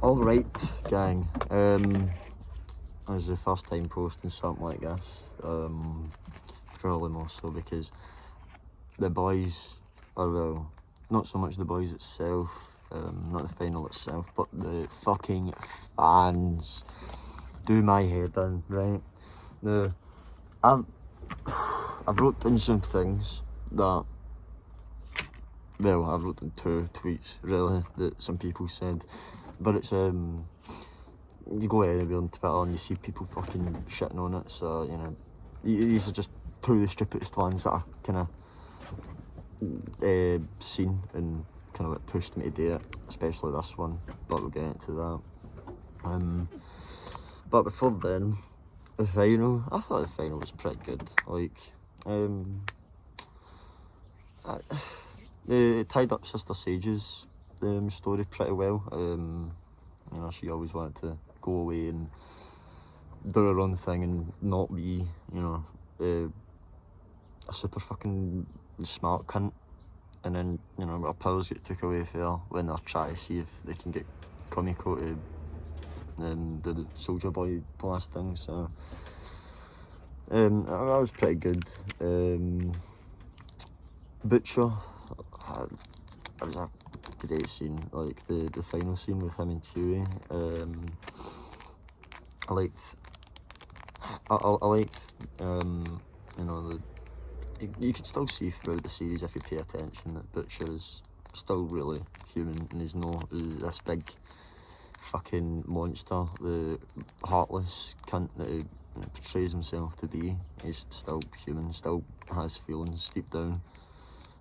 Alright, gang. It was the first time posting something like this. Probably more so because the boys are, well, not so much the boys itself, not the final itself, but the fucking fans do my head in, right? Now, I've wrote down some things that, well, I've wrote down 2 tweets, really, that some people said, but it's, you go anywhere on Twitter and you see people fucking shitting on it, so, you know, these are just 2 of the stupidest ones that I kind of seen and kind of like pushed me to do it, especially this one, but we'll get into that. But before then, the final, I thought the final was pretty good. Like, it tied up Sister Sage's story pretty well. You know, she always wanted to go away and do her own thing and not be, you know, a super fucking smart cunt. And then, you know, her powers get took away from her when they're trying to see if they can get Komiko to do the Soldier Boy blast thing. So that was pretty good. Butcher, it was a great scene, like the final scene with him and Huey. I liked, you know, you can still see throughout the series if you pay attention that Butcher is still really human and he's not this big fucking monster, the heartless cunt that he portrays himself to be. He's still human, still has feelings deep down.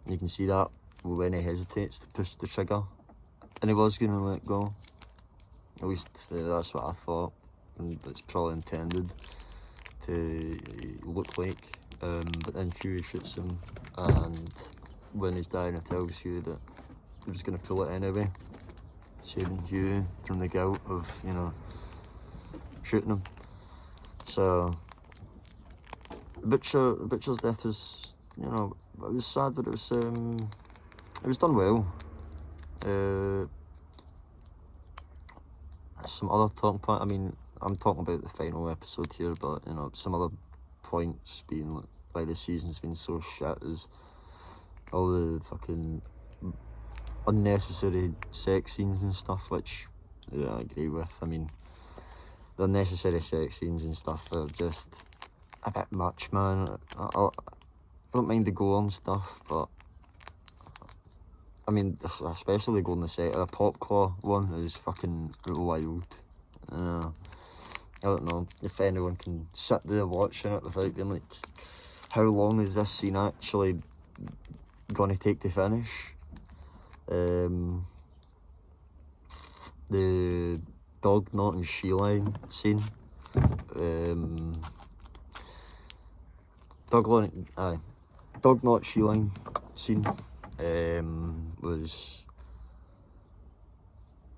And you can see that when he hesitates to push the trigger, and he was going to let go. At least that's what I thought, and it's probably intended to look like. But then Huey shoots him, and when he's dying, he tells Huey that he was going to pull it anyway, saving Huey from the guilt of, you know, shooting him. So Butcher's death was, you know, it was sad, but it was done well. Some other talking point, I mean, I'm talking about the final episode here, but, you know, some other points being like why the season's been so shit is all the fucking unnecessary sex scenes and stuff, which, yeah, I agree with. I mean, the unnecessary sex scenes and stuff are just a bit much, man. I don't mind the gore and stuff, but I mean, especially going the set of the pop claw one is fucking wild. I don't know if anyone can sit there watching it without being like, how long is this scene actually gonna take to finish? The dog knot and she line scene. Dog knot she line scene was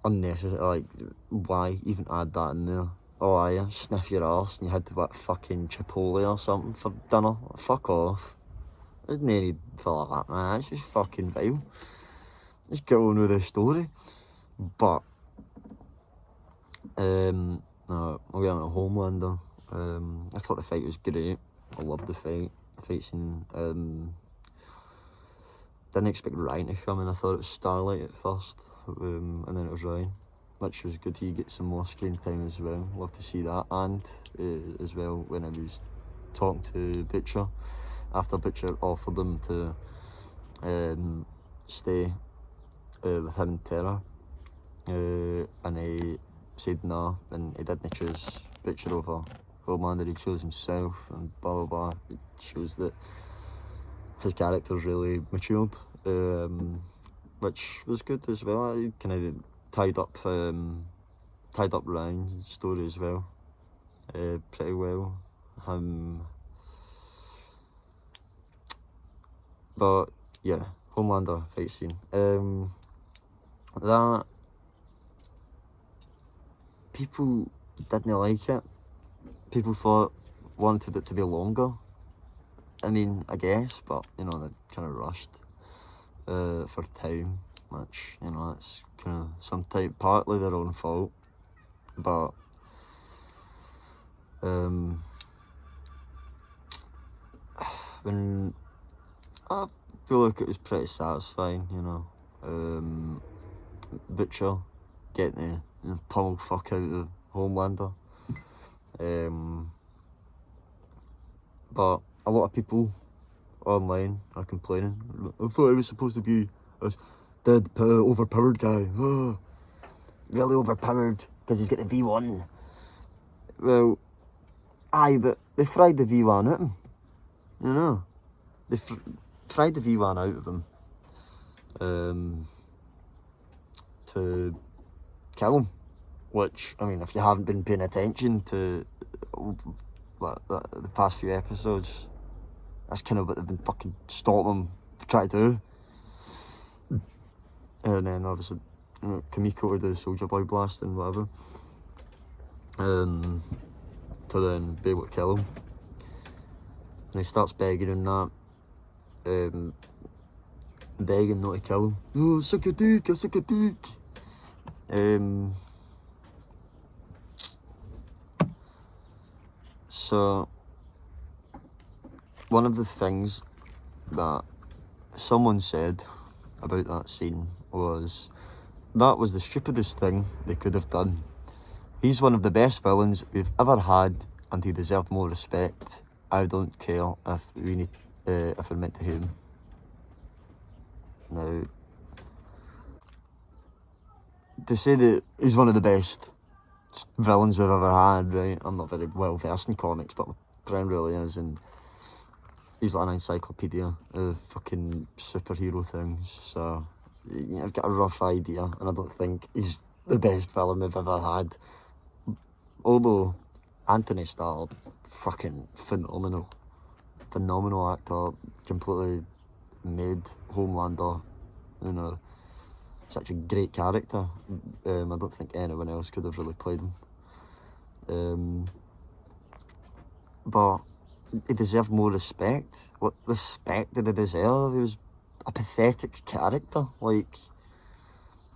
unnecessary. Like, why even add that in there? Oh, yeah, sniff your arse and you had to what, fucking Chipotle or something for dinner? Fuck off. There's no need for that, man. It's just fucking vile. Just get on with the story. But, no, we'll get on to Homelander. I thought the fight was great. I loved the fight. The fight scene, didn't expect Ryan to come in. I thought it was Starlight at first, and then it was Ryan, which was good. He gets some more screen time as well. Love to see that. And as well, when I was talking to Butcher, after Butcher offered him to stay with him and Terra, and he said no, and he didn't choose Butcher over Homelander. He chose himself, and blah blah blah. It shows that his character's really matured, which was good as well. I kind of tied up Ryan's story as well, pretty well. But yeah, Homelander fight scene. That people didn't like it. People wanted it to be longer. I mean, I guess, but, you know, they kind of rushed for time, which, you know, that's kind of partly their own fault. but when I feel like it was pretty satisfying, you know. Butcher getting the pummel fuck out of Homelander. But a lot of people online are complaining. I thought he was supposed to be a dead, overpowered guy. Really overpowered because he's got the V1. Well, aye, but they fried the V1 at him. You know, they fried the V1 out of him to kill him. Which, I mean, if you haven't been paying attention to the past few episodes, that's kind of what they've been fucking stopping him to try to do. And then obviously, you know, Kamiko with the Soldier Boy blast and whatever. To then be able to kill him. And he starts begging and that. Begging not to kill him. Oh, suck a dick, I suck a dick. So, one of the things that someone said about that scene was, that was the stupidest thing they could have done. He's one of the best villains we've ever had, and he deserved more respect. I don't care if we're meant to hate him. Now, to say that he's one of the best villains we've ever had, right? I'm not very well versed in comics, but my friend really is, and he's like an encyclopedia of fucking superhero things, so I've got a rough idea, and I don't think he's the best villain we've ever had. Although Anthony Starr, fucking phenomenal actor, completely made Homelander, you know, such a great character. I don't think anyone else could have really played him. But he deserved more respect. What respect did he deserve? He was a pathetic character. Like,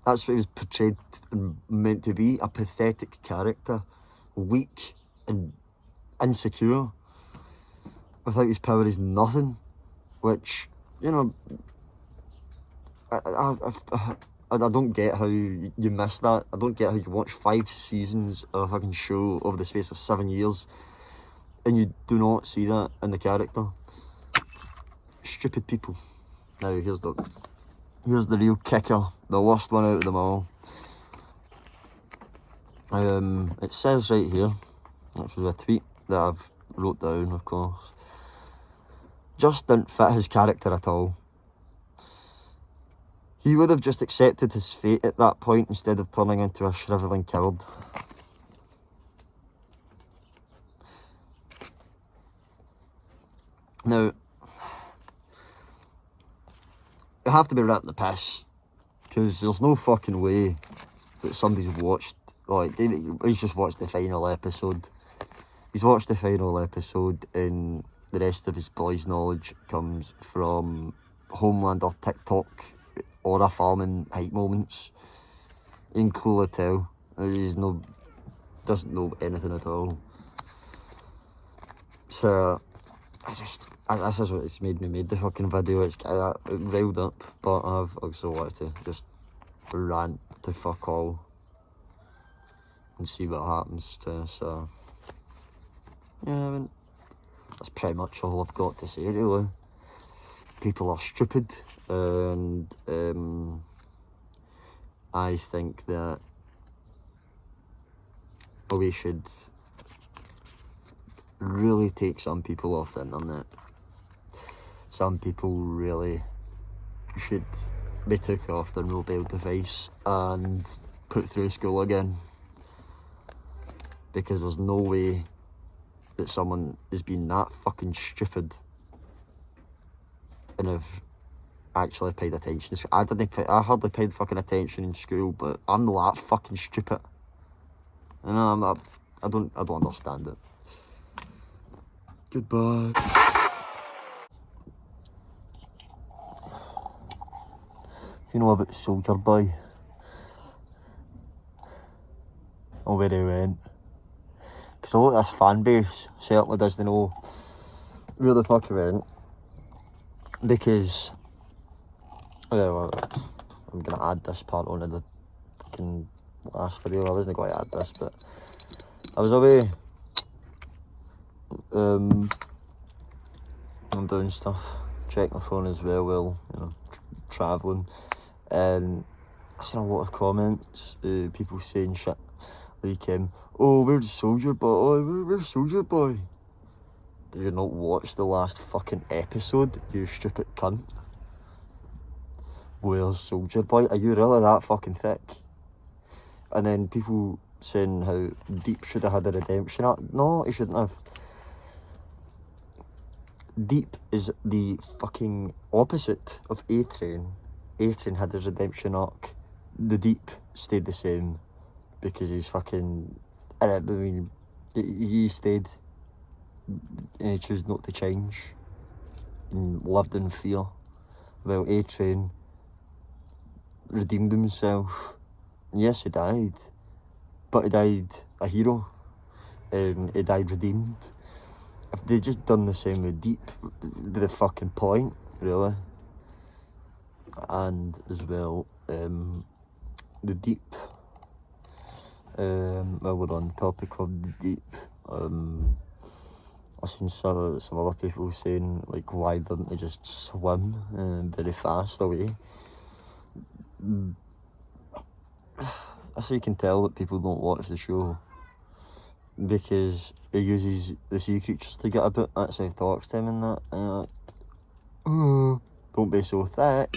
that's what he was portrayed and meant to be, a pathetic character. Weak and insecure. Without his power, he's nothing. Which, you know, I don't get how you miss that. I don't get how you watch 5 seasons of a fucking show over the space of 7 years and you do not see that in the character. Stupid people. Now here's the real kicker, the worst one out of them all. It says right here, which was a tweet that I've wrote down, of course. Just didn't fit his character at all. He would have just accepted his fate at that point instead of turning into a shrivelling coward. Now, you have to be right in the piss, because there's no fucking way that somebody's watched, like, he's just watched the final episode. He's watched the final episode, and the rest of his boys' knowledge comes from Homelander TikTok or a farming hype moments. You can clearly tell doesn't know anything at all. So this is what it's made me made the fucking video. It's riled up, but I've also wanted to just rant to fuck all and see what happens to. So yeah, I mean, that's pretty much all I've got to say really. People are stupid, and I think that we should really take some people off the internet. Some people really should be took off their mobile device and put through school again, because there's no way that someone has been that fucking stupid and have actually paid attention. I hardly paid fucking attention in school, but I'm not that fucking stupid. You know, I don't understand it. Goodbye. You know about Soldier Boy? I know where he went. Because a lot of this fan base certainly doesn't know where the fuck he went. Because, well, I'm going to add this part onto the fucking last video. I wasn't going to add this, but I was away. I'm doing stuff. Check my phone as well while, you know, travelling. And I seen a lot of comments, people saying shit like, oh, where's Soldier Boy? Oh, where's Soldier Boy? Did you not watch the last fucking episode, you stupid cunt? Where's Soldier Boy? Are you really that fucking thick? And then people saying how Deep should have had a redemption arc. No, he shouldn't have. Deep is the fucking opposite of A-Train. A-Train had his redemption arc. The Deep stayed the same because he's fucking... I mean, he stayed and he chose not to change and lived in fear. Well, A-Train redeemed himself. Yes, he died, but he died a hero and he died redeemed. If they just done the same with Deep, it'd be the fucking point, really. And as well, the Deep, well, we're on topic of the Deep, I've seen some other people saying, like, why didn't they just swim very fast away? That's how you can tell that people don't watch the show. Because he uses the sea creatures to get about. That's how he talks to him and that. Don't be so thick.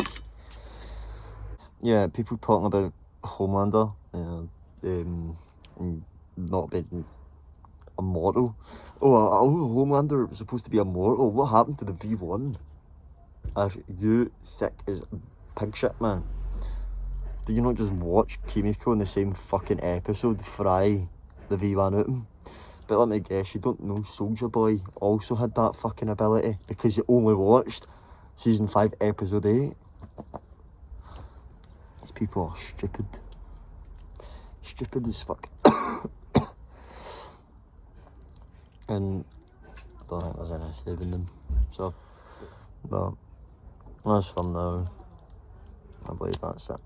Yeah, people talking about Homelander not being immortal. Oh, Homelander was supposed to be immortal. What happened to the V1? You thick as pig shit, man. Do you not just watch Kimiko in the same fucking episode fry the V1 out him? But let me guess, you don't know Soldier Boy also had that fucking ability because you only watched season 5 episode 8. These people are stupid. Stupid as fuck. And I don't think there's any saving them. So, but that's fun now. I believe that's it.